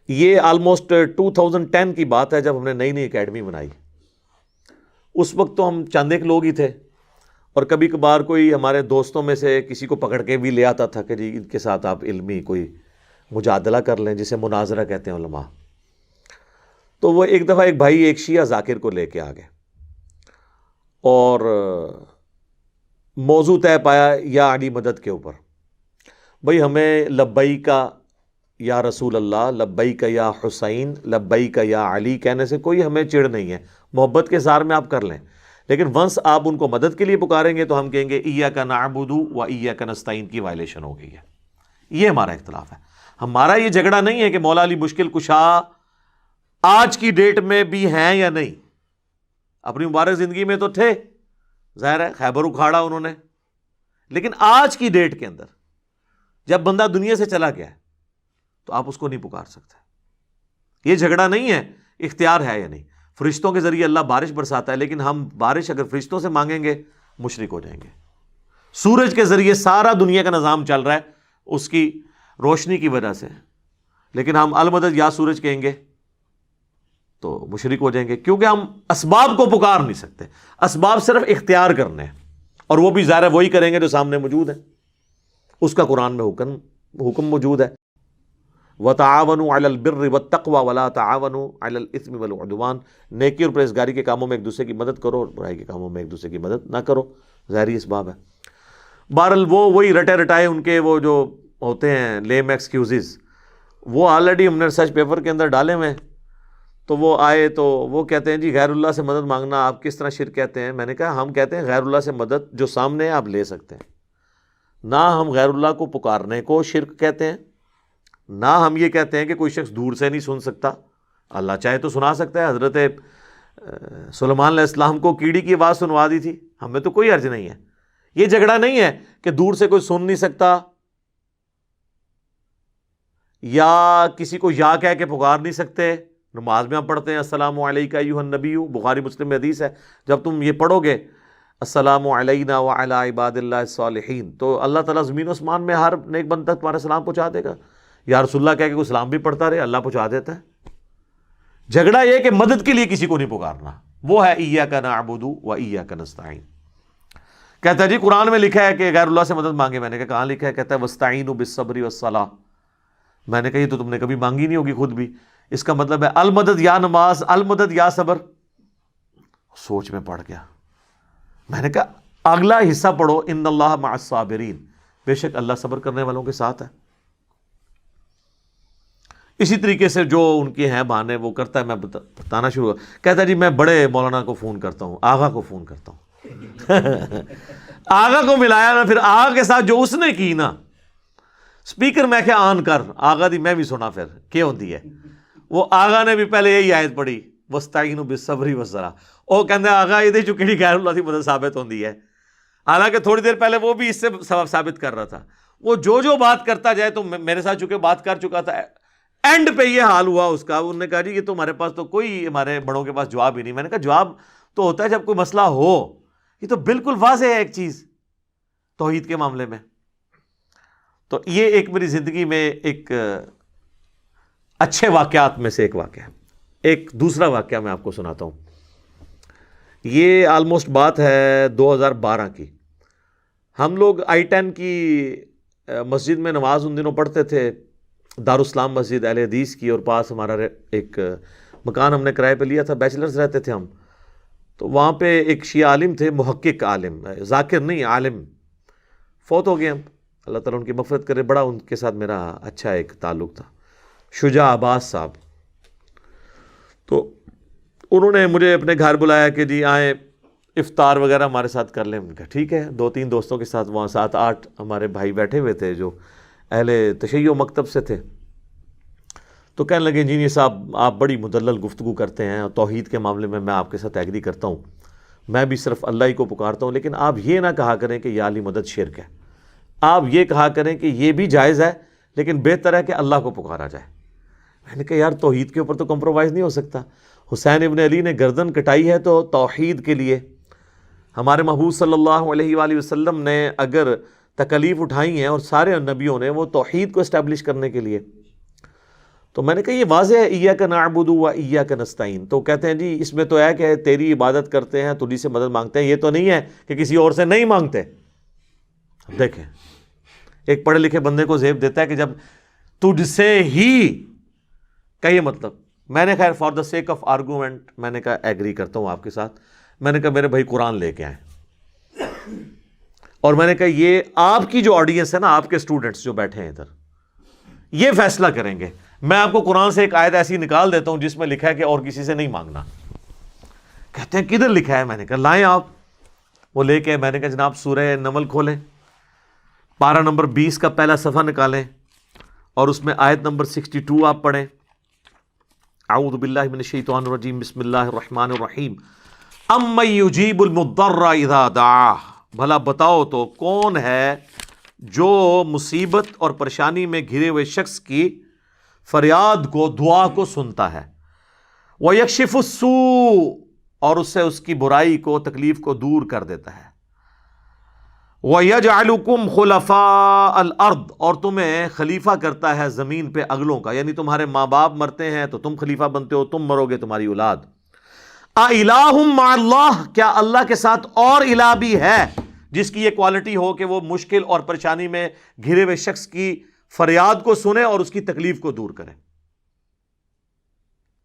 یہ آلموسٹ 2010 کی بات ہے جب ہم نے نئی نئی اکیڈمی بنائی. اس وقت تو ہم چند ایک لوگ ہی تھے، اور کبھی کبھار کوئی ہمارے دوستوں میں سے کسی کو پکڑ کے بھی لے آتا تھا کہ جی ان کے ساتھ آپ علمی کوئی مجادلہ کر لیں، جسے مناظرہ کہتے ہیں علماء. تو وہ ایک دفعہ ایک بھائی ایک شیعہ ذاکر کو لے کے آ گئے اور موضوع طے پایا یا علی مدد کے اوپر. بھئی ہمیں لبیک یا رسول اللہ، لبیک یا حسین، لبیک یا علی کہنے سے کوئی ہمیں چڑ نہیں ہے، محبت کے اظہار میں آپ کر لیں، لیکن ونس آپ ان کو مدد کے لیے پکاریں گے تو ہم کہیں گے ایاک نعبد و ایاک نستعین کی وائلیشن ہو گئی ہے. یہ ہمارا اختلاف ہے. ہمارا یہ جھگڑا نہیں ہے کہ مولا علی مشکل کشا آج کی ڈیٹ میں بھی ہیں یا نہیں. اپنی مبارک زندگی میں تو تھے، ظاہر ہے خیبر اکھاڑا انہوں نے، لیکن آج کی ڈیٹ کے اندر جب بندہ دنیا سے چلا گیا ہے تو آپ اس کو نہیں پکار سکتے. یہ جھگڑا نہیں ہے اختیار ہے یا نہیں. فرشتوں کے ذریعے اللہ بارش برساتا ہے، لیکن ہم بارش اگر فرشتوں سے مانگیں گے مشرک ہو جائیں گے. سورج کے ذریعے سارا دنیا کا نظام چل رہا ہے اس کی روشنی کی وجہ سے، لیکن ہم المدد یا سورج کہیں گے تو مشرک ہو جائیں گے، کیونکہ ہم اسباب کو پکار نہیں سکتے. اسباب صرف اختیار کرنے ہیں، اور وہ بھی ظاہر ہے وہی کریں گے جو سامنے موجود ہے. اس کا قرآن میں حکم موجود ہے، وَتَعَاوَنُوا عَلَى الْبِرِّ وَالتَّقْوَى وَلَا تَعَاوَنُوا عَلَى الْإِثْمِ وَالْعُدْوَانِ. نیکی اور پرہیزگاری کے کاموں میں ایک دوسرے کی مدد کرو اور برائی کے کاموں میں ایک دوسرے کی مدد نہ کرو. ظاہری اسباب ہے. بہرحال وہی رٹے رٹائے ان کے وہ جو ہوتے ہیں لیم ایکسکیوزز، وہ آلریڈی ہم نے ریسرچ پیپر کے اندر ڈالے ہوئے ہیں. تو وہ آئے تو وہ کہتے ہیں جی غیر اللہ سے مدد مانگنا آپ کس طرح شرک کہتے ہیں. میں نے کہا ہم کہتے ہیں غیر اللہ سے مدد جو سامنے ہے آپ لے سکتے ہیں، نہ ہم غیر اللہ کو پکارنے کو شرک کہتے ہیں، نہ ہم یہ کہتے ہیں کہ کوئی شخص دور سے نہیں سن سکتا، اللہ چاہے تو سنا سکتا ہے. حضرت سلیمان علیہ السلام کو کیڑی کی آواز سنوا دی تھی، ہمیں تو کوئی حرج نہیں ہے. یہ جھگڑا نہیں ہے کہ دور سے کوئی سن نہیں سکتا یا کسی کو یا کہہ کے پکار نہیں سکتے. نماز میں ہم پڑھتے ہیں السلام علیکہ ایھا النبی، بخاری مسلم میں حدیث ہے. جب تم یہ پڑھو گے السلام علینا وعلی عباد اللہ الصالحین، تو اللہ تعالیٰ زمین و اسمان میں ہر نیک بندہ تک تمہارا سلام پہنچا دے گا. یا رسول اللہ کہہ کے کوئی سلام بھی پڑھتا رہے، اللہ پہنچا دیتا ہے. جھگڑا یہ کہ مدد کے لیے کسی کو نہیں پکارنا، وہ ہے ایاک نعبد و ایاک نستعین. کہتا ہے جی قرآن میں لکھا ہے کہ غیر اللہ سے مدد مانگے. میں نے کہا کہاں لکھا ہے؟ کہتا ہے واستعینوا بالصبر والصلاۃ. میں نے کہا یہ تو تم نے کبھی مانگی نہیں ہوگی خود بھی. اس کا مطلب ہے المدد یا نماز، المدد یا صبر. سوچ میں پڑ گیا. میں نے کہا اگلا حصہ پڑھو، ان اللہ مع الصابرین، بے شک اللہ صبر کرنے والوں کے ساتھ ہے. اسی طریقے سے جو ان کے ہیں بہانے وہ کرتا ہے. میں بتانا شروع ہوا، کہتا ہے جی میں بڑے مولانا کو فون کرتا ہوں، آغا کو فون کرتا ہوں. آغا کو ملایا نا، پھر آغا کے ساتھ جو اس نے کی نا سپیکر میں کیا آن کر آغا دی میں بھی سنا پھر کیا ہوتی ہے. وہ آغا نے بھی پہلے یہی آیت پڑھی واستعینوا بالصبر والصلاۃ. وہ کہتے ہیں آغا یہ جو کہڑی غیر اللہ کی مدد ثابت ہوتی ہے، حالانکہ تھوڑی دیر پہلے وہ بھی اس سے سبب ثابت کر رہا تھا. وہ جو بات کرتا جائے تو میرے ساتھ چونکہ بات کر چکا تھا، اینڈ پہ یہ حال ہوا اس کا. انہوں نے کہا جی یہ تو ہمارے پاس تو کوئی ہمارے بڑوں کے پاس جواب ہی نہیں. میں نے کہا جواب تو ہوتا ہے جب کوئی مسئلہ ہو. یہ تو بالکل واضح ہے ایک چیز توحید کے معاملے میں. تو یہ ایک میری زندگی میں ایک اچھے واقعات میں سے ایک واقعہ ہے. ایک دوسرا واقعہ میں آپ کو سناتا ہوں. یہ آلموسٹ بات ہے 2012 کی. ہم لوگ I-10 کی مسجد میں نماز ان دنوں پڑھتے تھے، دارالاسلام مسجد اہل حدیث کی، اور پاس ہمارا ایک مکان ہم نے کرائے پہ لیا تھا، بیچلرز رہتے تھے ہم. تو وہاں پہ ایک شیعہ عالم تھے، محقق عالم، ذاکر نہیں عالم، فوت ہو گئے ہم، اللہ تعالیٰ ان کی مغفرت کرے. بڑا ان کے ساتھ میرا اچھا ایک تعلق تھا، شجاع عباس صاحب. تو انہوں نے مجھے اپنے گھر بلایا کہ جی آئیں افطار وغیرہ ہمارے ساتھ کر لیں. کہا ٹھیک ہے. 2-3 دوستوں کے ساتھ وہاں 7-8 ہمارے بھائی بیٹھے ہوئے تھے جو اہل تشیع مکتب سے تھے. تو کہنے لگے انجینئر صاحب آپ بڑی مدلل گفتگو کرتے ہیں، اور توحید کے معاملے میں آپ کے ساتھ ایگری کرتا ہوں، میں بھی صرف اللہ ہی کو پکارتا ہوں، لیکن آپ یہ نہ کہا کریں کہ یا علی مدد شرک ہے. آپ یہ کہا کریں کہ یہ بھی جائز ہے لیکن بہتر ہے کہ اللہ کو پکارا جائے. میں نے کہا یار توحید کے اوپر تو کمپرومائز نہیں ہو سکتا. حسین ابن علی نے گردن کٹائی ہے تو توحید کے لیے. ہمارے محبوب صلی اللہ علیہ وآلہ وسلم نے اگر تکلیف اٹھائی ہیں، اور سارے نبیوں نے، وہ توحید کو اسٹیبلش کرنے کے لیے. تو میں نے کہا یہ واضح ہے ایاک نعبد و ایاک نستعین، تو کہتے ہیں جی اس میں تو ہے کہ تیری عبادت کرتے ہیں، تجھی سے مدد مانگتے ہیں، یہ تو نہیں ہے کہ کسی اور سے نہیں مانگتے۔ دیکھیں ایک پڑھے لکھے بندے کو زیب دیتا ہے کہ جب تجھ سے ہی کا یہ مطلب، میں نے خیر for the sake of argument میں نے کہا ایگری کرتا ہوں آپ کے ساتھ، میں نے کہا میرے بھائی قرآن لے کے آئیں، اور میں نے کہا یہ آپ کی جو آڈینس ہے نا، آپ کے اسٹوڈنٹس جو بیٹھے ہیں ادھر، یہ فیصلہ کریں گے، میں آپ کو قرآن سے ایک آیت ایسی نکال دیتا ہوں جس میں لکھا ہے کہ اور کسی سے نہیں مانگنا۔ کہتے ہیں کدھر لکھا ہے؟ میں نے کہا لائیں آپ، وہ لے کے میں نے کہا جناب سورہ نمل کھولیں، پارہ نمبر 20 کا پہلا صفحہ نکالیں اور اس میں آیت نمبر 62 آپ پڑھیں۔ اعوذ باللہ من الشیطان الرجیم، بسم اللہ الرحمن الرحیم، امن یجیب المضطر اذا دعاہ، بھلا بتاؤ تو کون ہے جو مصیبت اور پریشانی میں گھرے ہوئے شخص کی فریاد کو، دعا کو سنتا ہے، وَيَكْشِفُ السُّوءَ، اور اس سے اس کی برائی کو، تکلیف کو دور کر دیتا ہے، وَيَجْعَلُكُمْ خُلَفَاءَ الْأَرْضِ، اور تمہیں خلیفہ کرتا ہے زمین پہ اگلوں کا، یعنی تمہارے ماں باپ مرتے ہیں تو تم خلیفہ بنتے ہو، تم مرو گے تمہاری اولاد۔ اِلَٰهٌ مَّعَ اللَّهِ، کیا اللہ کے ساتھ اور الہ بھی ہے جس کی یہ کوالٹی ہو کہ وہ مشکل اور پریشانی میں گھرے ہوئے شخص کی فریاد کو سنے اور اس کی تکلیف کو دور کرے؟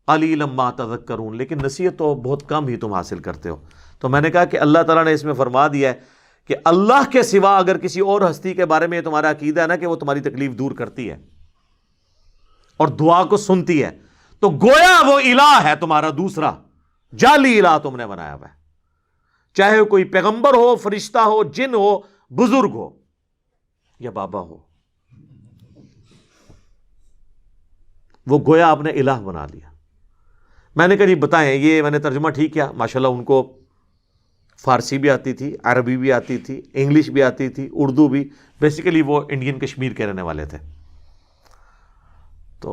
قَلِيلًا مَّا تَذَكَّرُونَ، لیکن نصیحت تو بہت کم ہی تم حاصل کرتے ہو۔ تو میں نے کہا کہ اللہ تعالیٰ نے اس میں فرما دیا ہے کہ اللہ کے سوا اگر کسی اور ہستی کے بارے میں یہ تمہارا عقیدہ ہے نا کہ وہ تمہاری تکلیف دور کرتی ہے اور دعا کو سنتی ہے، تو گویا وہ الہ ہے تمہارا دوسرا جعلی الہ تم نے بنایا ہوا ہے، چاہے وہ کوئی پیغمبر ہو، فرشتہ ہو، جن ہو، بزرگ ہو یا بابا ہو، وہ گویا آپ نے الہ بنا لیا۔ میں نے کہا جی بتائیں یہ میں نے ترجمہ ٹھیک کیا؟ ماشاءاللہ ان کو فارسی بھی آتی تھی، عربی بھی آتی تھی، انگلش بھی آتی تھی، اردو بھی، بیسیکلی وہ انڈین کشمیر کے رہنے والے تھے۔ تو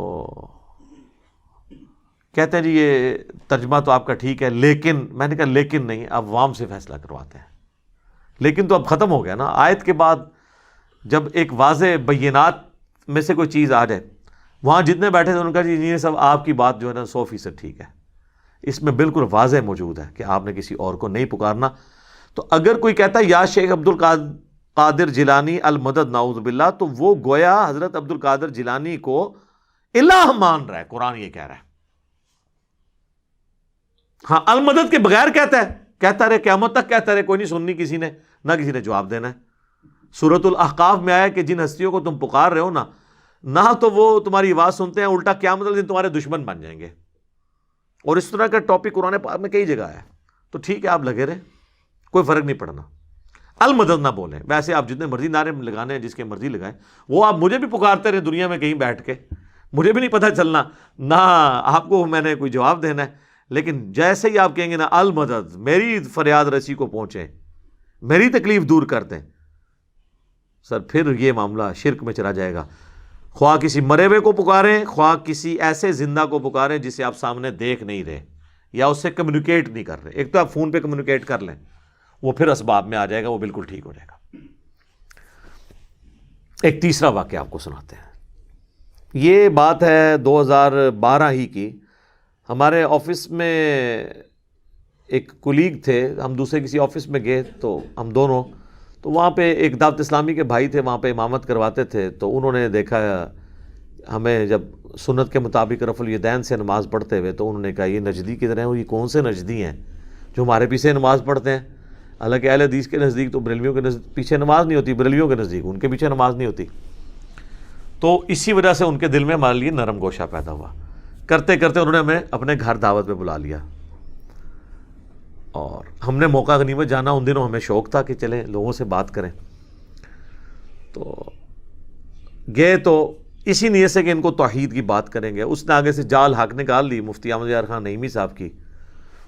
کہتے ہیں جی یہ ترجمہ تو آپ کا ٹھیک ہے، لیکن میں نے کہا لیکن نہیں، آپ عوام سے فیصلہ کرواتے ہیں۔ لیکن تو اب ختم ہو گیا نا، آیت کے بعد جب ایک واضح بینات میں سے کوئی چیز آ جائے، وہاں جتنے بیٹھے تھے ان کا جی یہ سب آپ کی بات جو ہے نا 100% ٹھیک ہے، اس میں بالکل واضح موجود ہے کہ آپ نے کسی اور کو نہیں پکارنا۔ تو اگر کوئی کہتا ہے یا شیخ عبد القادر جیلانی المدد نعوذ باللہ، تو وہ گویا حضرت عبد القادر جیلانی کو الہ مان رہا ہے، قرآن یہ کہہ رہا ہے۔ ہاں المدد کے بغیر کہتا رہے قیامت تک کہتا رہے، کوئی نہیں سننی کسی نے، نہ کسی نے جواب دینا ہے۔ سورۃ الاحقاف میں آیا کہ جن ہستیوں کو تم پکار رہے ہو نا، نہ تو وہ تمہاری آواز سنتے ہیں، الٹا قیامت والے دن تمہارے دشمن بن جائیں گے۔ اور اس طرح کا ٹاپک قرآن پاک میں کئی جگہ ہے۔ تو ٹھیک ہے آپ لگے رہے، کوئی فرق نہیں پڑنا، المدد نہ بولیں، ویسے آپ جتنے مرضی نعرے لگانے ہیں، جس کے مرضی لگائیں، وہ آپ مجھے بھی پکارتے رہے دنیا میں کہیں بیٹھ کے، مجھے بھی نہیں پتہ چلنا، نہ آپ کو میں نے کوئی جواب دینا ہے۔ لیکن جیسے ہی آپ کہیں گے نا المدد، میری فریاد رسی کو پہنچیں، میری تکلیف دور کر دیں، سر پھر یہ معاملہ شرک میں چلا جائے گا۔ خواہ کسی مرے ہوئے کو پکاریں، خواہ کسی ایسے زندہ کو پکاریں جسے آپ سامنے دیکھ نہیں رہے یا اس سے کمیونیکیٹ نہیں کر رہے۔ ایک تو آپ فون پہ کمیونیکیٹ کر لیں، وہ پھر اسباب میں آ جائے گا، وہ بالکل ٹھیک ہو جائے گا۔ ایک تیسرا واقعہ آپ کو سناتے ہیں، یہ بات ہے 2012 ہی کی۔ ہمارے آفس میں ایک کولیگ تھے، ہم دوسرے کسی آفس میں گئے تو ہم دونوں، تو وہاں پہ ایک دعوت اسلامی کے بھائی تھے، وہاں پہ امامت کرواتے تھے، تو انہوں نے دیکھا ہمیں جب سنت کے مطابق رفع الیدین سے نماز پڑھتے ہوئے، تو انہوں نے کہا یہ نجدی کدھر ہیں، یہ کون سے نجدی ہیں جو ہمارے پیچھے نماز پڑھتے ہیں؟ حالانکہ اہل حدیث کے نزدیک تو بریلویوں کے پیچھے نماز نہیں ہوتی، بریلویوں کے نزدیک ان کے پیچھے نماز نہیں ہوتی۔ تو اسی وجہ سے ان کے دل میں ہمارے لیے نرم گوشہ پیدا ہوا، کرتے کرتے انہوں نے ہمیں اپنے گھر دعوت پہ بلا لیا، اور ہم نے موقع غنیمت جانا، ان دنوں ہمیں شوق تھا کہ چلیں لوگوں سے بات کریں، تو گئے تو اسی نیت سے کہ ان کو توحید کی بات کریں گے۔ اس نے آگے سے جال حق نکال لی مفتی احمد یار خان نعیمی صاحب کی،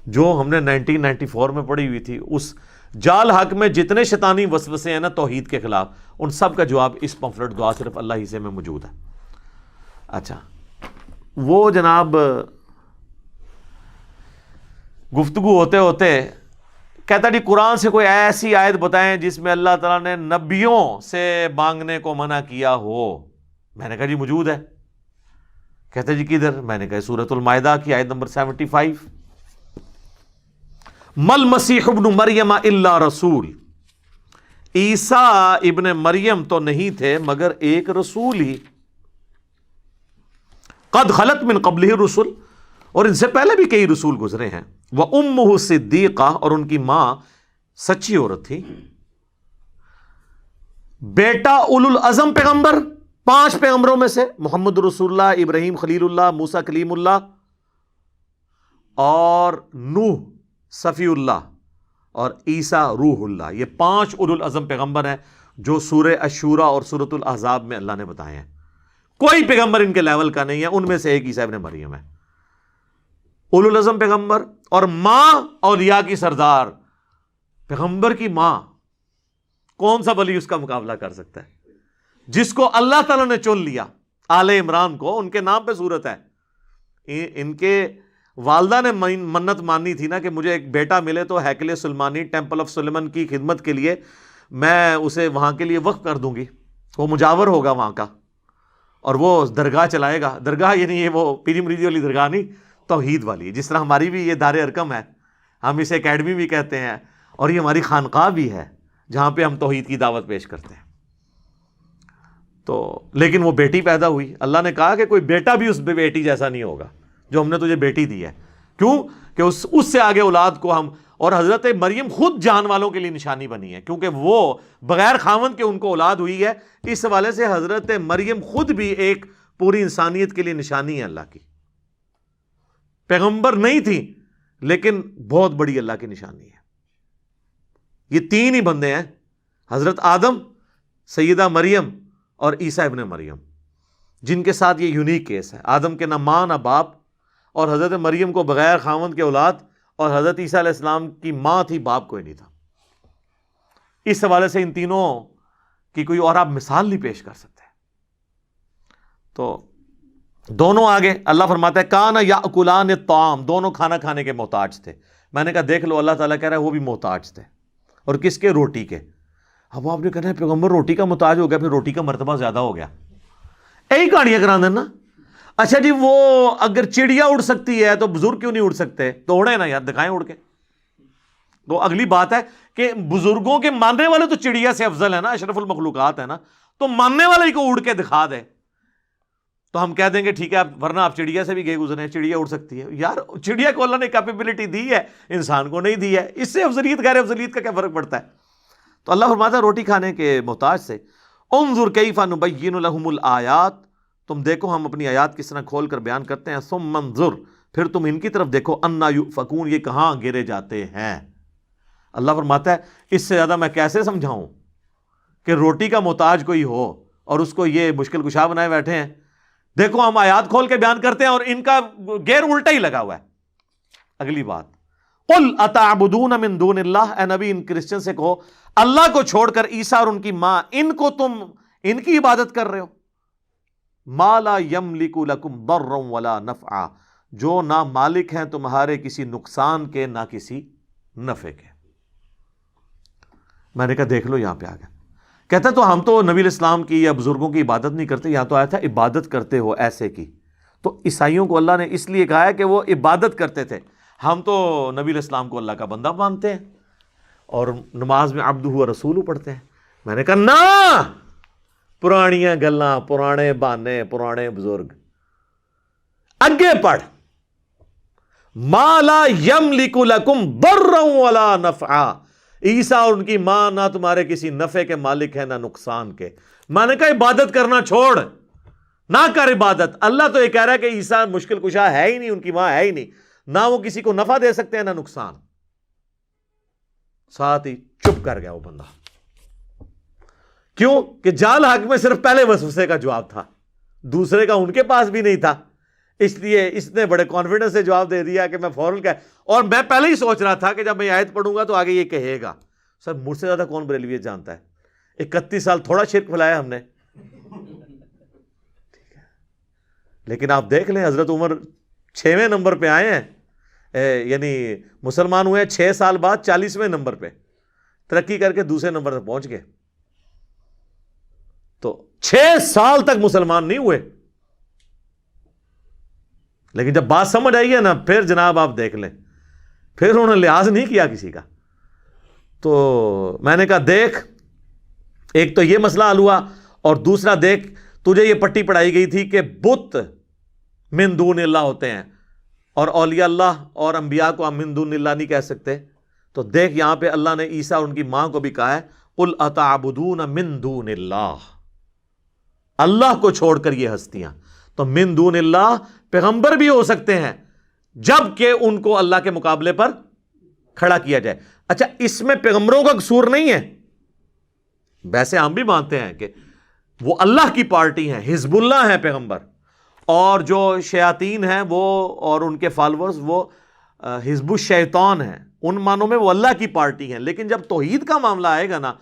جو ہم نے 1994 میں پڑھی ہوئی تھی۔ اس جال حق میں جتنے شیطانی وسوسے ہیں نا توحید کے خلاف، ان سب کا جواب اس پمفلٹ دعا صرف اللہ ہی سے میں موجود ہے۔ اچھا، وہ جناب گفتگو ہوتے ہوتے کہتا جی قرآن سے کوئی ایسی آیت بتائیں جس میں اللہ تعالیٰ نے نبیوں سے مانگنے کو منع کیا ہو۔ میں نے کہا جی موجود ہے، کہتے جی کدھر؟ میں نے کہا سورۃ المائدہ کی آیت نمبر 75، مل مسیح ابن مریم الا رسول، عیسیٰ ابن مریم تو نہیں تھے مگر ایک رسول ہی، قد خلت من قبلہ الرسل، اور ان سے پہلے بھی کئی رسول گزرے ہیں، وامہ صدیقہ، اور ان کی ماں سچی عورت تھی، بیٹا اولو العزم پیغمبر، 5 پیغمبروں میں سے محمد رسول اللہ، ابراہیم خلیل اللہ، موسیٰ کلیم اللہ، اور نوح صفی اللہ، اور عیسیٰ روح اللہ۔ یہ 5 اولو العزم پیغمبر ہیں جو سورہ الشورى اور سورۃ الاحزاب میں اللہ نے بتائے ہیں۔ کوئی پیغمبر ان کے لیول کا نہیں ہے، ان میں سے ایک عیسیٰ ابن مریم ہے۔ اولو العزم پیغمبر، اور ماں اولیاء کی سردار، پیغمبر کی ماں، کون سا ولی اس کا مقابلہ کر سکتا ہے؟ جس کو اللہ تعالیٰ نے چن لیا، آل عمران کو، ان کے نام پہ صورت ہے۔ ان کے والدہ نے منت مانی تھی نا کہ مجھے ایک بیٹا ملے تو ہیکل سلیمانی، ٹیمپل آف سلیمان کی خدمت کے لیے میں اسے وہاں کے لیے وقف کر دوں گی، وہ مجاور ہوگا وہاں کا، اور وہ درگاہ چلائے گا۔ درگاہ یعنی یہ وہ پیری مریدی والی درگاہ نہیں، توحید والی ہے، جس طرح ہماری بھی یہ دار ارکم ہے، ہم اسے اکیڈمی بھی کہتے ہیں، اور یہ ہماری خانقاہ بھی ہے جہاں پہ ہم توحید کی دعوت پیش کرتے ہیں۔ تو لیکن وہ بیٹی پیدا ہوئی، اللہ نے کہا کہ کوئی بیٹا بھی اس بیٹی جیسا نہیں ہوگا جو ہم نے تجھے بیٹی دی ہے، کیوں کہ اس سے آگے اولاد کو ہم، اور حضرت مریم خود جہان والوں کے لیے نشانی بنی ہے، کیونکہ وہ بغیر خاوند کے ان کو اولاد ہوئی ہے، اس حوالے سے حضرت مریم خود بھی ایک پوری انسانیت کے لیے نشانی ہے اللہ کی۔ پیغمبر نہیں تھی لیکن بہت بڑی اللہ کی نشانی ہے۔ یہ 3 ہی بندے ہیں، حضرت آدم، سیدہ مریم اور عیسیٰ ابن مریم، جن کے ساتھ یہ یونیک کیس ہے۔ آدم کے نہ ماں نہ باپ، اور حضرت مریم کو بغیر خاوند کے اولاد، اور حضرت عیسیٰ علیہ السلام کی ماں تھی، باپ کوئی نہیں تھا۔ اس حوالے سے ان تینوں کی کوئی اور آپ مثال نہیں پیش کر سکتے۔ تو دونوں آگے اللہ فرماتا ہے کان یاکلان الطعام، دونوں کھانا کھانے کے محتاج تھے۔ میں نے کہا دیکھ لو، اللہ تعالیٰ کہہ رہا ہے وہ بھی محتاج تھے، اور کس کے؟ روٹی کے۔ اب آپ نے کہنا ہے پیغمبر روٹی کا محتاج ہو گیا، پھر روٹی کا مرتبہ زیادہ ہو گیا، یہی کہانیاں کرا دینا۔ اچھا جی، وہ اگر چڑیا اڑ سکتی ہے تو بزرگ کیوں نہیں اڑ سکتے؟ تو اڑے نا یار، دکھائیں اڑ کے۔ تو اگلی بات ہے کہ بزرگوں کے ماننے والے تو چڑیا سے افضل ہے نا، اشرف المخلوقات ہے نا، تو ماننے والے کو اڑ کے دکھا دے تو ہم کہہ دیں گے ٹھیک ہے، ورنہ آپ چڑیا سے بھی گئے گزرے ہیں، چڑیا اڑ سکتی ہے۔ یار چڑیا کو اللہ نے کیپیبلٹی دی ہے، انسان کو نہیں دی ہے، اس سے افضلیت غیر افضلیت کا کیا فرق پڑتا ہے؟ تو اللہ فرماتا ہے روٹی کھانے کے محتاج سے۔ انظر کیف نبین لہم الآیات، تم دیکھو ہم اپنی آیات کس طرح کھول کر بیان کرتے ہیں۔ ثم انظر، پھر تم ان کی طرف دیکھو، انا یؤفکون، یہ کہاں گرے جاتے ہیں۔ اللہ فرماتا ہے اس سے زیادہ میں کیسے سمجھاؤں کہ روٹی کا محتاج کوئی ہو اور اس کو یہ مشکل کشا بنائے بیٹھے ہیں۔ دیکھو ہم آیات کھول کے بیان کرتے ہیں اور ان کا گیر الٹا ہی لگا ہوا ہے۔ اگلی بات، قل اتعبدون من دون اللہ، اے نبی ان کرسچن سے کہو اللہ کو چھوڑ کر عیسیٰ اور ان کی ماں، ان کو تم ان کی عبادت کر رہے ہو۔ ما لا یملک لکم ضرا ولا نفعا، جو نہ مالک ہیں تمہارے کسی نقصان کے نہ کسی نفع کے۔ میں نے کہا دیکھ لو یہاں پہ آ گیا، کہتا تو ہم تو نبی الاسلام کی یا بزرگوں کی عبادت نہیں کرتے، یہاں تو آیا تھا عبادت کرتے ہو ایسے کی۔ تو عیسائیوں کو اللہ نے اس لیے کہا ہے کہ وہ عبادت کرتے تھے، ہم تو نبی الاسلام کو اللہ کا بندہ مانتے ہیں اور نماز میں عبدہ و رسولہ پڑھتے ہیں۔ میں نے کہا نا، پرانیاں گلاں، پرانے بہانے، پرانے بزرگ، اگے پڑھ، ما لا یملک لکم ضرا ولا نفعا، عیسیٰ اور ان کی ماں نہ تمہارے کسی نفع کے مالک ہے نہ نقصان کے۔ میں نے کہا عبادت کرنا چھوڑ، نہ کر عبادت۔ اللہ تو یہ کہہ رہا ہے کہ عیسیٰ مشکل کشا ہے ہی نہیں، ان کی ماں ہے ہی نہیں، نہ وہ کسی کو نفع دے سکتے ہیں نہ نقصان۔ ساتھ ہی چپ کر گیا وہ بندہ، کیوں کہ جال حق میں صرف پہلے وسوسے کا جواب تھا، دوسرے کا ان کے پاس بھی نہیں تھا، اس لیے اس نے بڑے کانفیڈنس سے جواب دے دیا کہ میں فوراً کہا، اور میں پہلے ہی سوچ رہا تھا کہ جب میں آیت پڑھوں گا تو آگے یہ کہے گا۔ سر مجھ سے زیادہ کون بریلویت جانتا ہے؟ 31 سال تھوڑا شرک پھیلایا ہم نے، ٹھیک ہے، لیکن آپ دیکھ لیں حضرت عمر 6ویں نمبر پہ آئے ہیں، یعنی مسلمان ہوئے 6 سال بعد 40ویں نمبر پہ ترقی کر کے دوسرے نمبر تک پہنچ گئے۔ تو 6 سال تک مسلمان نہیں ہوئے، لیکن جب بات سمجھ آئی ہے نا پھر جناب آپ دیکھ لیں، پھر انہوں نے لحاظ نہیں کیا کسی کا۔ تو میں نے کہا دیکھ، ایک تو یہ مسئلہ حل ہوا، اور دوسرا دیکھ تجھے یہ پٹی پڑھائی گئی تھی کہ بت من دون اللہ ہوتے ہیں، اور اولیاء اللہ اور انبیاء کو ہم من دون اللہ نہیں کہہ سکتے۔ تو دیکھ یہاں پہ اللہ نے عیسیٰ اور ان کی ماں کو بھی کہا ہے قل اتعبدون من دون اللہ، اللہ کو چھوڑ کر یہ ہستیاں۔ تو من دون اللہ پیغمبر بھی ہو سکتے ہیں جب کہ ان کو اللہ کے مقابلے پر کھڑا کیا جائے۔ اچھا، اس میں پیغمبروں کا قصور نہیں ہے، ویسے ہم بھی مانتے ہیں کہ وہ اللہ کی پارٹی ہیں، حزب اللہ ہیں پیغمبر، اور جو شیاطین ہیں وہ اور ان کے فالورز وہ حزب الشیطان ہیں، ان معنوں میں وہ اللہ کی پارٹی ہیں۔ لیکن جب توحید کا معاملہ آئے گا نا،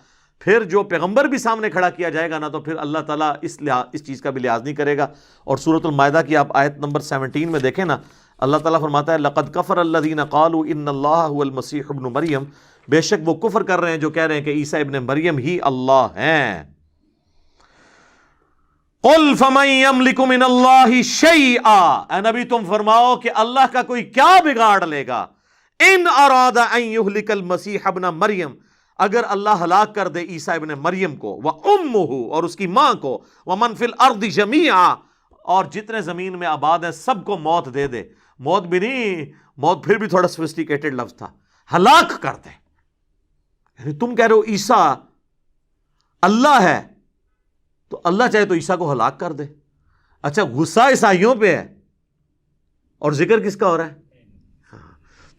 پھر جو پیغمبر بھی سامنے کھڑا کیا جائے گا نا، تو پھر اللہ تعالیٰ اس چیز کا بھی لحاظ نہیں کرے گا۔ اور سورۃ المائدہ کی آپ آیت نمبر 17 میں دیکھیں نا، اللہ تعالیٰ فرماتا ہے لَقَدْ كَفَرَ الَّذِينَ قَالُوا إِنَّ اللَّهَ هُوَ الْمَسِيحُ ابْنُ مریم، بے شک وہ کفر کر رہے ہیں جو کہہ رہے ہیں کہ عیسیٰ ابن مریم ہی اللہ ہیں۔ قُلْ فَمَن يَمْلِكُ مِنَ اللَّهِ شَيْئًا، اے نبی تم فرماؤ کہ اللہ کا کوئی کیا بگاڑ لے گا، ان اراد ان یہلک المسیح ابن مریم، اگر اللہ ہلاک کر دے عیسیٰ ابن مریم کو، وامہ اور اس کی ماں کو، ومن فی الارض جمیعا اور جتنے زمین میں آباد ہیں سب کو موت دے دے۔ موت بھی نہیں، موت پھر بھی تھوڑا سوفسٹیکیٹڈ لفظ تھا، ہلاک کر دے۔ یعنی تم کہہ رہے ہو عیسیٰ اللہ ہے، تو اللہ چاہے تو عیسیٰ کو ہلاک کر دے۔ اچھا، غصہ عیسائیوں پہ ہے اور ذکر کس کا ہو رہا ہے؟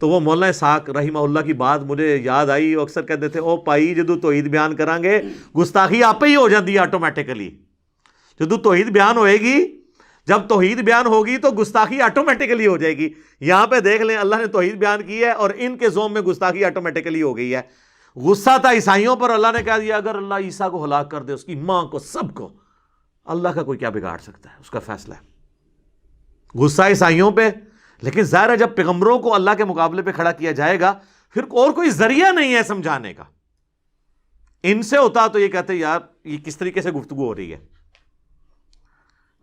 تو وہ مولانا اسحاق رحمہ اللہ کی بات مجھے یاد آئی، وہ اکثر کہتے تھے او پائی جدو توحید بیان کریں گے گستاخی آپ ہی ہو جاتی ہے آٹومیٹیکلی۔ جدو توحید بیان ہوئے گی، جب توحید بیان ہوگی تو گستاخی آٹومیٹیکلی ہو جائے گی۔ یہاں پہ دیکھ لیں اللہ نے توحید بیان کی ہے اور ان کے زوم میں گستاخی آٹومیٹیکلی ہو گئی ہے۔ غصہ تھا عیسائیوں پر، اللہ نے کہہ دیا اگر اللہ عیسیٰ کو ہلاک کر دے، اس کی ماں کو، سب کو، اللہ کا کوئی کیا بگاڑ سکتا ہے، اس کا فیصلہ ہے۔ غصہ عیسائیوں پہ، لیکن ظاہر ہے جب پیغمبروں کو اللہ کے مقابلے پہ کھڑا کیا جائے گا پھر اور کوئی ذریعہ نہیں ہے سمجھانے کا۔ ان سے ہوتا تو یہ کہتے یار یہ کس طریقے سے گفتگو ہو رہی ہے۔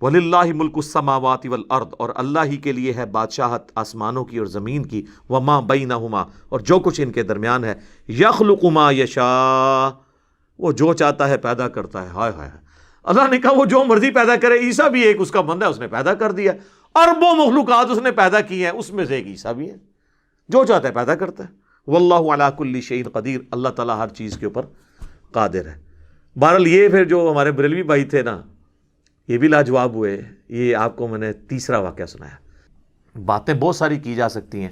وَلِلَّهِ مُلْكُ السَّمَاوَاتِ وَالْأَرْضِ، اور اللہ ہی کے لیے ہے بادشاہت آسمانوں کی اور زمین کی، وَمَا بَيْنَهُمَا اور جو کچھ ان کے درمیان ہے، يَخْلُقُ مَا يَشَاءُ وہ جو چاہتا ہے پیدا کرتا ہے۔ ہائے ہائے، اللہ نے کہا وہ جو مرضی پیدا کرے، عیسیٰ بھی ایک اس کا بندہ ہے، اس نے پیدا کر دیا، اربوں مخلوقات اس نے پیدا کی ہیں، اس میں سے ایک عیسیٰ بھی ہے، جو چاہتا ہے پیدا کرتا ہے۔ واللہ علی کل شیء قدیر، اللہ تعالیٰ ہر چیز کے اوپر قادر ہے۔ بہرحال یہ پھر جو ہمارے بریلوی بھائی تھے نا، یہ بھی لاجواب ہوئے۔ یہ آپ کو میں نے تیسرا واقعہ سنایا۔ باتیں بہت ساری کی جا سکتی ہیں،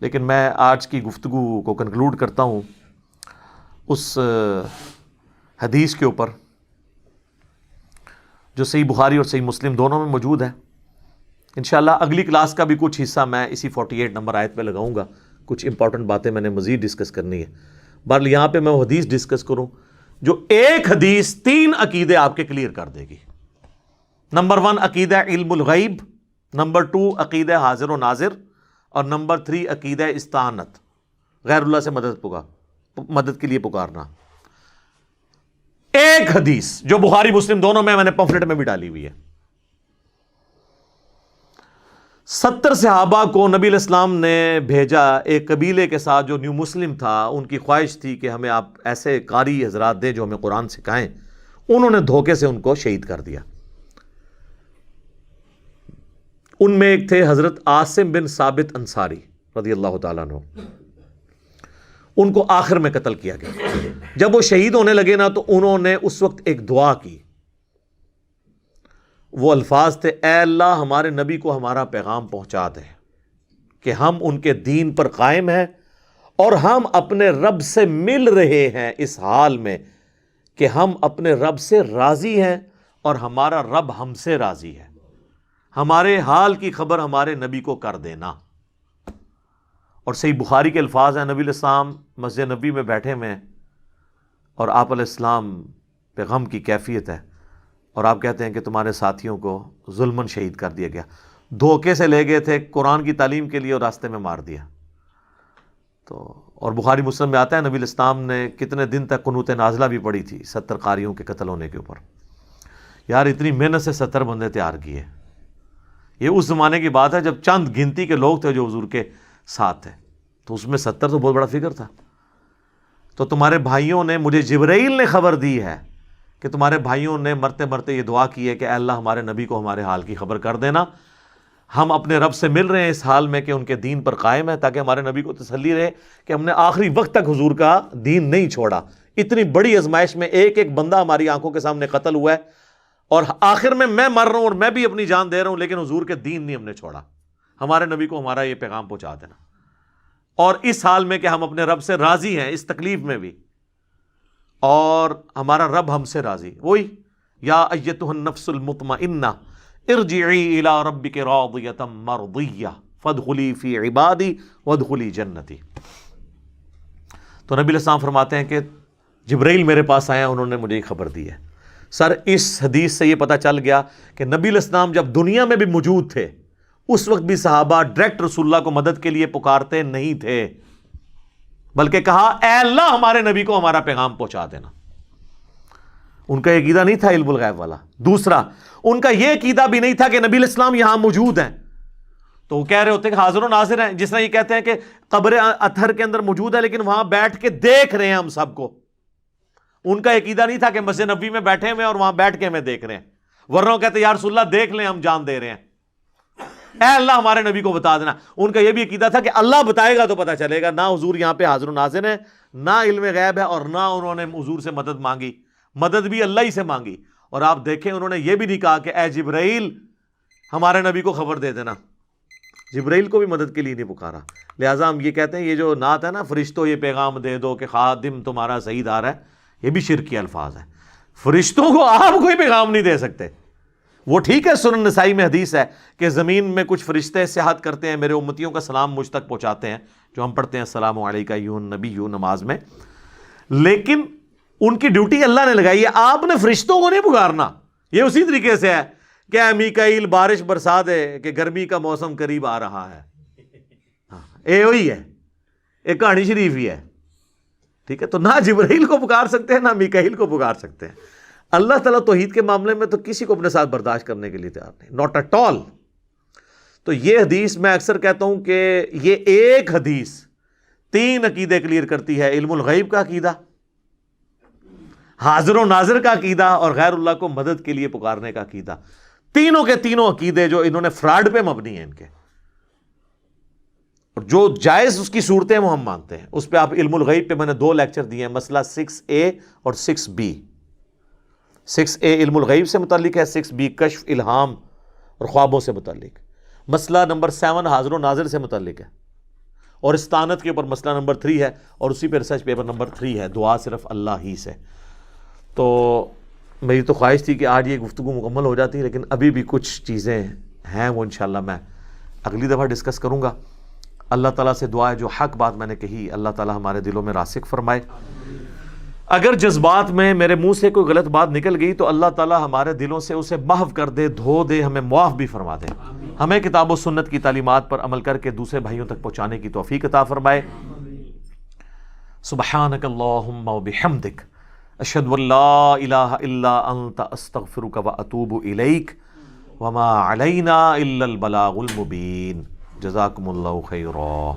لیکن میں آج کی گفتگو کو کنکلوڈ کرتا ہوں اس حدیث کے اوپر جو صحیح بخاری اور صحیح مسلم دونوں میں موجود ہے۔ انشاءاللہ اگلی کلاس کا بھی کچھ حصہ میں اسی 48 نمبر آیت پہ لگاؤں گا، کچھ امپورٹنٹ باتیں میں نے مزید ڈسکس کرنی ہے۔ بہرحال یہاں پہ میں وہ حدیث ڈسکس کروں جو ایک حدیث 3 عقیدے آپ کے کلیئر کر دے گی۔ نمبر 1 عقیدہ علم الغیب، نمبر 2 عقیدہ حاضر و ناظر، اور نمبر 3 عقیدہ استعانت، غیر اللہ سے مدد کے لیے پکارنا۔ ایک حدیث جو بخاری مسلم دونوں میں نے پمفلٹ میں بھی ڈالی ہوئی ہے۔ 70 صحابہ کو نبی علیہ السلام نے بھیجا ایک قبیلے کے ساتھ جو نیو مسلم تھا، ان کی خواہش تھی کہ ہمیں آپ ایسے قاری حضرات دیں جو ہمیں قرآن سکھائیں۔ انہوں نے دھوکے سے ان کو شہید کر دیا۔ ان میں ایک تھے حضرت عاصم بن ثابت انصاری رضی اللہ تعالیٰ عنہ، ان کو آخر میں قتل کیا گیا۔ جب وہ شہید ہونے لگے نا تو انہوں نے اس وقت ایک دعا کی، وہ الفاظ تھے اے اللہ ہمارے نبی کو ہمارا پیغام پہنچا دے کہ ہم ان کے دین پر قائم ہیں اور ہم اپنے رب سے مل رہے ہیں اس حال میں کہ ہم اپنے رب سے راضی ہیں اور ہمارا رب ہم سے راضی ہے، ہمارے حال کی خبر ہمارے نبی کو کر دینا۔ اور صحیح بخاری کے الفاظ ہیں، نبی علیہ السلام مسجد نبی میں بیٹھے ہوئے ہیں اور آپ علیہ السلام پہ غم کی کیفیت ہے، اور آپ کہتے ہیں کہ تمہارے ساتھیوں کو ظلماً شہید کر دیا گیا، دھوکے سے لے گئے تھے قرآن کی تعلیم کے لیے اور راستے میں مار دیا۔ تو اور بخاری مسلم میں آتا ہے نبی علیہ السلام نے کتنے دن تک قنوت نازلہ بھی پڑھی تھی 70 قاریوں کے قتل ہونے کے اوپر۔ یار اتنی محنت سے 70 بندے تیار کیے، یہ اس زمانے کی بات ہے جب چند گنتی کے لوگ تھے جو حضور کے ساتھ تھے، تو اس میں 70 تو بہت بڑا فگر تھا۔ تو تمہارے بھائیوں نے، مجھے جبرائیل نے خبر دی ہے کہ تمہارے بھائیوں نے مرتے مرتے یہ دعا کی ہے کہ اے اللہ ہمارے نبی کو ہمارے حال کی خبر کر دینا، ہم اپنے رب سے مل رہے ہیں اس حال میں کہ ان کے دین پر قائم ہے، تاکہ ہمارے نبی کو تسلی رہے کہ ہم نے آخری وقت تک حضور کا دین نہیں چھوڑا۔ اتنی بڑی آزمائش میں ایک ایک بندہ ہماری آنکھوں کے سامنے قتل ہوا ہے، اور آخر میں مر رہا ہوں اور میں بھی اپنی جان دے رہا ہوں، لیکن حضور کے دین نہیں ہم نے چھوڑا، ہمارے نبی کو ہمارا یہ پیغام پہنچا دینا۔ اور اس حال میں کہ ہم اپنے رب سے راضی ہیں اس تکلیف میں بھی، اور ہمارا رب ہم سے راضی۔ وہی یا ایتھا النفس المطمئنہ ارجعی الی ربک راضیۃ مرضیہ فادخلی فی عبادی وادخلی جنتی۔ تو نبی علیہ السلام فرماتے ہیں کہ جبرائیل میرے پاس آیا، انہوں نے مجھے یہ خبر دی ہے۔ سر اس حدیث سے یہ پتہ چل گیا کہ نبی علیہ السلام جب دنیا میں بھی موجود تھے اس وقت بھی صحابہ ڈائریکٹ رسول اللہ کو مدد کے لیے پکارتے نہیں تھے، بلکہ کہا اے اللہ ہمارے نبی کو ہمارا پیغام پہنچا دینا۔ ان کا یہ عقیدہ نہیں تھا علم الغیب والا۔ دوسرا، ان کا یہ عقیدہ بھی نہیں تھا کہ نبی علیہ السلام یہاں موجود ہیں، تو وہ کہہ رہے ہوتے کہ حاضر و ناظر ہیں، جس طرح یہ کہتے ہیں کہ قبر اطہر کے اندر موجود ہے لیکن وہاں بیٹھ کے دیکھ رہے ہیں ہم سب کو۔ ان کا عقیدہ نہیں تھا کہ مسجد نبوی میں بیٹھے ہوئے اور وہاں بیٹھ کے ہمیں دیکھ رہے ہیں، ورنہ وہ کہتے یا رسول اللہ دیکھ لیں، ہم جان دے رہے ہیں، اے اللہ ہمارے نبی کو بتا دینا۔ ان کا یہ بھی عقیدہ تھا کہ اللہ بتائے گا تو پتہ چلے گا۔ نہ حضور یہاں پہ حاضر و ناظر ہیں، نہ علم غیب ہے، اور نہ انہوں نے حضور سے مدد مانگی، مدد بھی اللہ ہی سے مانگی۔ اور آپ دیکھیں انہوں نے یہ بھی نہیں کہا کہ اے جبرائیل ہمارے نبی کو خبر دے دینا، جبرائیل کو بھی مدد کے لیے نہیں پکارا۔ لہٰذا ہم یہ کہتے ہیں یہ جو نعت ہے نا، فرشتوں یہ پیغام دے دو کہ خادم تمہارا صحیح آ رہا ہے، یہ بھی شرک کے الفاظ ہیں۔ فرشتوں کو آپ کوئی پیغام نہیں دے سکتے۔ وہ ٹھیک ہے سنن نسائی میں حدیث ہے کہ زمین میں کچھ فرشتے سیاحت کرتے ہیں، میرے امتیوں کا سلام مجھ تک پہنچاتے ہیں، جو ہم پڑھتے ہیں السلام علیکہ ایھا النبی نماز میں، لیکن ان کی ڈیوٹی اللہ نے لگائی ہے، آپ نے فرشتوں کو نہیں پکارنا۔ یہ اسی طریقے سے ہے کہ اے میکائیل بارش برسا دے کہ گرمی کا موسم قریب آ رہا ہے، اے وہی ہے، ایک کہانی شریف ہی ہے، ٹھیک ہے۔ تو نہ جبرائیل کو پکار سکتے ہیں نہ میکائیل کو پکار سکتے ہیں۔ اللہ تعالیٰ توحید کے معاملے میں تو کسی کو اپنے ساتھ برداشت کرنے کے لیے تیار نہیں، ناٹ ایٹ آل۔ تو یہ حدیث میں اکثر کہتا ہوں کہ یہ ایک حدیث 3 عقیدے کلیئر کرتی ہے: علم الغیب کا عقیدہ، حاضر و ناظر کا عقیدہ، اور غیر اللہ کو مدد کے لیے پکارنے کا عقیدہ۔ تینوں کے تینوں عقیدے جو انہوں نے فراڈ پہ مبنی ہیں ان کے، اور جو جائز اس کی صورتیں وہ ہم مانتے ہیں۔ اس پہ آپ علم الغیب پہ میں نے 2 لیکچر دیے ہیں، مسئلہ 6A اور 6B۔ 6A علم الغیب سے متعلق ہے، 6B کشف الہام اور خوابوں سے متعلق، مسئلہ نمبر 7 حاضر و ناظر سے متعلق ہے، اور استانت کے اوپر مسئلہ نمبر 3 ہے، اور اسی پہ ریسرچ پیپر نمبر 3 ہے، دعا صرف اللہ ہی سے۔ تو میری تو خواہش تھی کہ آج یہ گفتگو مکمل ہو جاتی، لیکن ابھی بھی کچھ چیزیں ہیں وہ انشاءاللہ میں اگلی دفعہ ڈسکس کروں گا۔ اللہ تعالیٰ سے دعا ہے جو حق بات میں نے کہی اللہ تعالیٰ ہمارے دلوں میں راسخ فرمائے۔ اگر جذبات میں میرے منہ سے کوئی غلط بات نکل گئی تو اللہ تعالیٰ ہمارے دلوں سے اسے محو کر دے، دھو دے، ہمیں معاف بھی فرما دے، ہمیں کتاب و سنت کی تعلیمات پر عمل کر کے دوسرے بھائیوں تک پہنچانے کی توفیق عطا فرمائے۔ سبحانک اللہم و بحمدک، اشہد ان لا الہ الا انت، استغفرک و اتوب الیک، وما علینا الا البلاغ المبین۔ جزاکم اللہ خیرا۔